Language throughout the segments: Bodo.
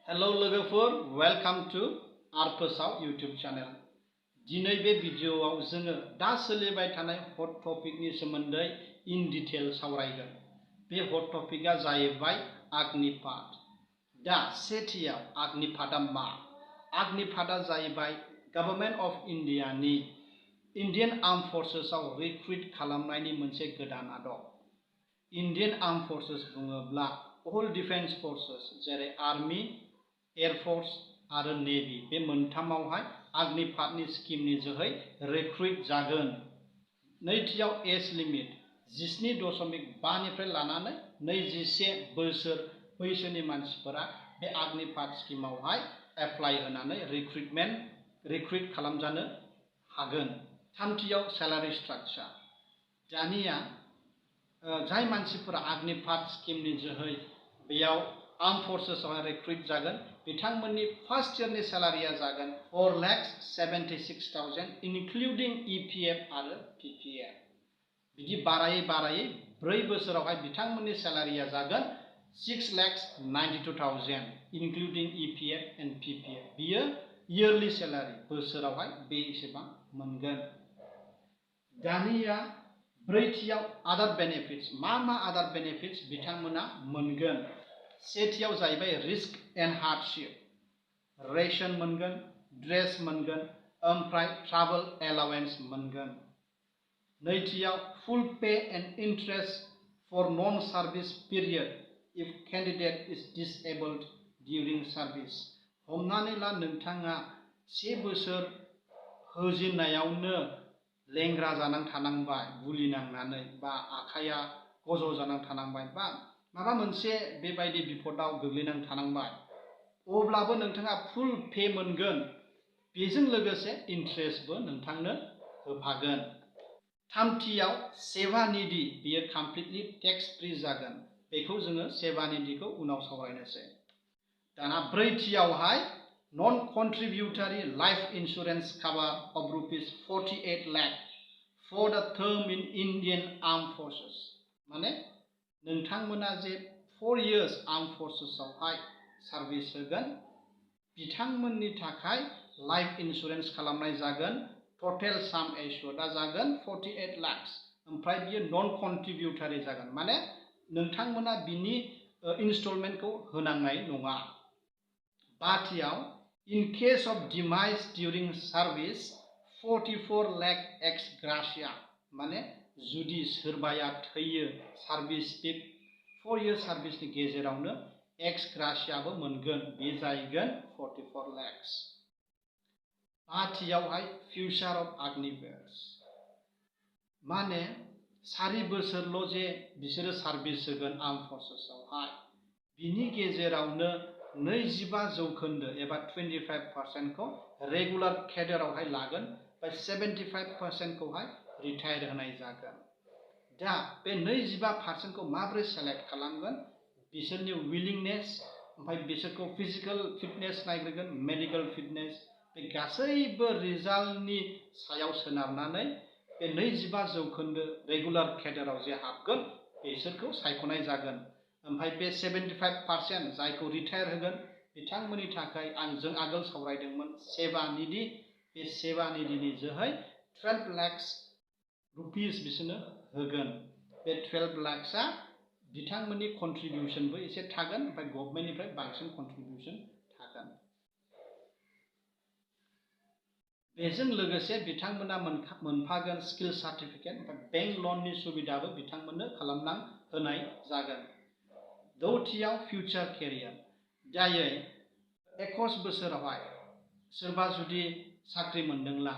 Hello लोगोफोर, वेलकम टू आरपसाव यूट्यूब चैनल। दिनै बे भिडियोआव जोङो दा सोलिबाय थानाय हट टपिकनि सोमोन्दै इन डिटेल सावरायगोन। बे हट टपिकआ जाहैबाय अग्निपाथ। दा सेथियाव अग्निपाथआ मा? अग्निपाथआ जाहैबाय गभर्नमेन्ट अफ इन्डियानि इन्डियान आर्म फोर्सेसआव रिक्रुट खालामनायनि मोनसे गोदान आदब। इन्डियान आर्म फोर्सेस बुङोब्ला अल डिफेन्स फोर्सेस जेरै आर्मी, एयरफोर्स आरो नेवी बे मोनथामावहाय अग्निपाथनि स्किमनि जोहै रिक्रुट जागोन। नैथियाव एज लिमिट 17.5 निफ्राय लानानै 21 बोसोर बैसोनि मानसिफोरा बे अग्निपाथ स्किमावहाय एप्लाइ होनानै रिक्रुट खालामजानो हागोन। थामथियाव सैलारि स्ट्राक्चार। दानिया जाय मानसिफोरा अग्निपाथ स्किमनि जोहै बेयाव आर्म फोर्सेसआवहाय रिक्रुट जागोन बिथांमोननि फार्स्ट इयरनि सैलारिया जागोन 4,76,000 इनक्लुडिं EPF आरो PPF। बिदि बारायै 4 बोसोरावहाय बिथांमोननि सैलारिया जागोन 6,92,000 इनक्लुडिं EPF एन्ड PPF। बियो इयरलि सैलारि, बोसोरावहाय बे एसेबां मोनगोन। दानिया ब्रैथियाव आदार बेनिफिट्स। मा आदार बेनिफिट्स बिथांमोना मोनगोन? सेथियाव जाहैबाय रिस्क एन्ड हार्डशिप। रेशन मोनगोन, ड्रेस मोनगोन, ओमफ्राय ट्राभेल एलावेन्स मोनगोन। नैथियाव full pay and interest for non service period if candidate is disabled during service. हमनानै ला नोंथाङा 1 बोसोर होजेननायावनो लेंग्रा जानानै थानांबाय, गुलि नांनानै, बा आखाइया गज' जानानै थानांबाय, बा माबा मोनसे बेबायदि बिपदाव गोग्लैनानै थानांबाय, अब्लाबो नोंथाङा फुल पे मोनगोन। बेजों लोगोसे इन्ट्रेस्टबो नोंथांनो होफागोन। थामथियाव सेवा निधि। बेयो कमप्लिटलि टेक्स फ्री जागोन। बेखौ जोङो सेवा निधिखौ उनाव सावरायनोसै। दाना ब्रैथियावहाय non contributory life insurance cover of ₹48 lakh for the term in Indian arm forces. माने नोंथांमोना जे 4 इयर्स आर्म फोर्सेसआवहाय सार्भिस होगोन बिथांमोननि थाखाय लाइफ इन्सुरेन्स खालामनाय जागोन। टटेल साम एश्योर्डआ जागोन 48 लाख। ओमफ्राय बियो नन कन्ट्रिबिउटारि जागोन, माने नोंथांमोना बिनि इनस्टलमेन्टखौ होनांनाय नङा। बाथियाव in case of demise during service 44 lakh ex gratia. माने जुदि सोरबाया थैयो सार्भिस, बे 4 इयर्स सार्भिसनि गेजेरावनो एक्स ग्रासियाबो मोनगोन। बे जाहैगोन 44 लाख। बाथियावहाय फिउचार अफ अग्निपाथ। माने 4 बोसोरल' जे बिसोरो सार्भिस होगोन आर्म फोर्सेसआवहाय, बिनि गेजेरावनो 25% एबा 25%खौ रेगुलार केडारावहाय लागोन, बा 75%खौहाय रिटायार होनाय जागोन। दा बे 25%खौ माबोरै सेलेक्ट खालामगोन? बिसोरनि विलिंनेस, ओमफ्राय बिसोरखौ फिजिकल फिटनेस नायग्रोगोन, मेडिकेल फिटनेस, बे गासैबो रिजाल्टनि सायाव सोनारनानै बे 25% रेगुलार केडाराव जे हाबगोन बिसोरखौ सायख'नाय जागोन। ओमफ्राय बे 75% जायखौ रिटायार होगोन बिथांमोननि थाखाय जों आगोल सावरायदोंमोन सेवा निधि। बे सेवा निधिनि जोहै 12 लाख रुपिस बिसोरनो होगोन। बे 12 लाखआ बिथांमोननि कन्ट्रिबिउसनबो एसे थागोन, ओमफ्राय गभर्नमेन्टनिफ्राय बांसिन कन्ट्रिबिउसन थागोन। बेजों लोगोसे बिथांमोना मोनफागोन स्किल सार्टिफिकेट, ओमफ्राय बेंक लननि सुबिदाबो बिथांमोननो खालामना होनाय जागोन। द'थियाव फिउचार केरियार। दायै 21 बोसोरावहाय सोरबा जुदि साख्रि मोनदोंब्ला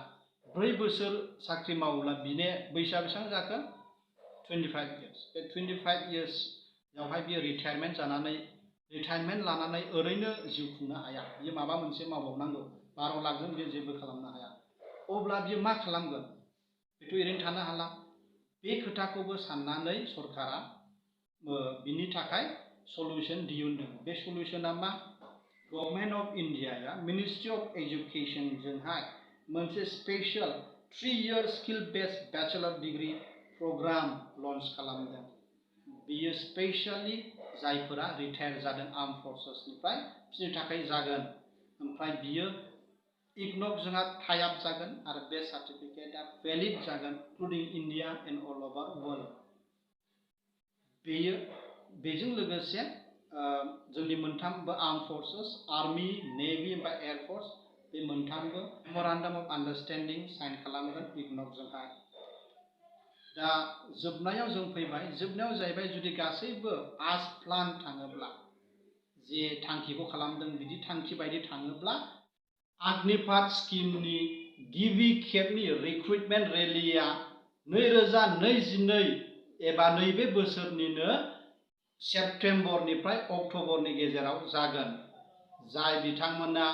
4 बोसोर साख्रि मावोब्ला बिनि बैसोआ बेसेबां जाखो? 25 इयर्स। बे 25 इयर्सआवहाय बियो रिटायारमेन्ट लानानै ओरैनो जिउ खुंनो हाया। बियो माबा मोनसे मावबावनांगौ। 12 लाखजों बियो जेबो खालामनो हाया। अब्ला बियो मा खालामगोन? बेथ' ओरैनो थानो हाला। बे खोथाखौबो साननानै सरकारा बिनि थाखाय सल्युसन दिहुनदों। बे सल्युसना मा? गभर्नमेन्ट अफ इन्डियाया मिनिस्ट्रि अफ एजुकेशनजोंहाय मोनसे special 3 year skill based bachelor degree program launch खालामदों। बियो स्पेशली जायफोरा रिटायार जादों आर्म फर्सेसनिफ्राय बिसोरनि थाखाय जागोन। ओमफ्राय बियो इग्न'क जोंहा टाइ आप जागोन आरो बे सार्टिफिकेटआ भेलिड जागोन including India and all over world. बेजों लोगोसे जोंनि मोनथामबो आर्म फर्सेस आर्मी नेभि एबा एयारफोर्स बे मोनथामबो मेम'रेन्डाम अफ आन्डारस्टेन्डिं साइन खालामगोन इग्न'कजोंहाय। दा जोबनायाव जों फैबाय, जोबनायाव जाहैबाय जुदि गासैबो आस प्लान थाङोब्ला, जे थांखिखौ खालामदों बिदि थांखि बायदि थाङोब्ला आग्निपाथ स्किमनि गिबि खेबनि रिक्रुटमेन्ट रेलिया 2022 एबा नैबे बोसोरनिनो सेप्तेम्बरनिफ्राय अक्ट'बरनि गेजेराव जागोन। जाय बिथांमोना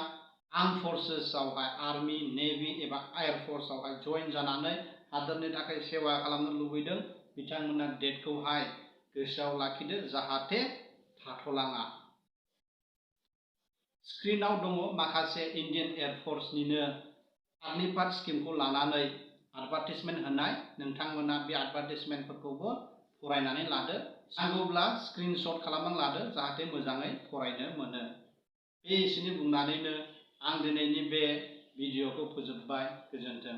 आर्म फर्सेसआवहाय आर्मी नेभि एबा एयारफोर्सआवहाय जइन जानानै हादरनि थाखाय सेवा खालामनो लुबैदों बिथांमोना डेटखौहाय गोसोआव लाखिदो जाहाथे थाथ'लाङा। स्क्रिनाव दङ माखासे इन्डियान एयारफोर्सनिनो आग्निपाथ स्किमखौ लानानै एडभार्टाइजमेन्ट होनाय। नोंथांमोना बे एडभार्टाइजमेन्टफोरखौबो फरायनानै लादो, नांगौब्ला स्क्रिनशट खालामनानै लादो जाहाथे मोजाङै फरायनो मोनो। बे एसेनो बुंनानैनो आं दिनैनि बे भिडिअखौ फोजोबबाय। गोजोन्थों।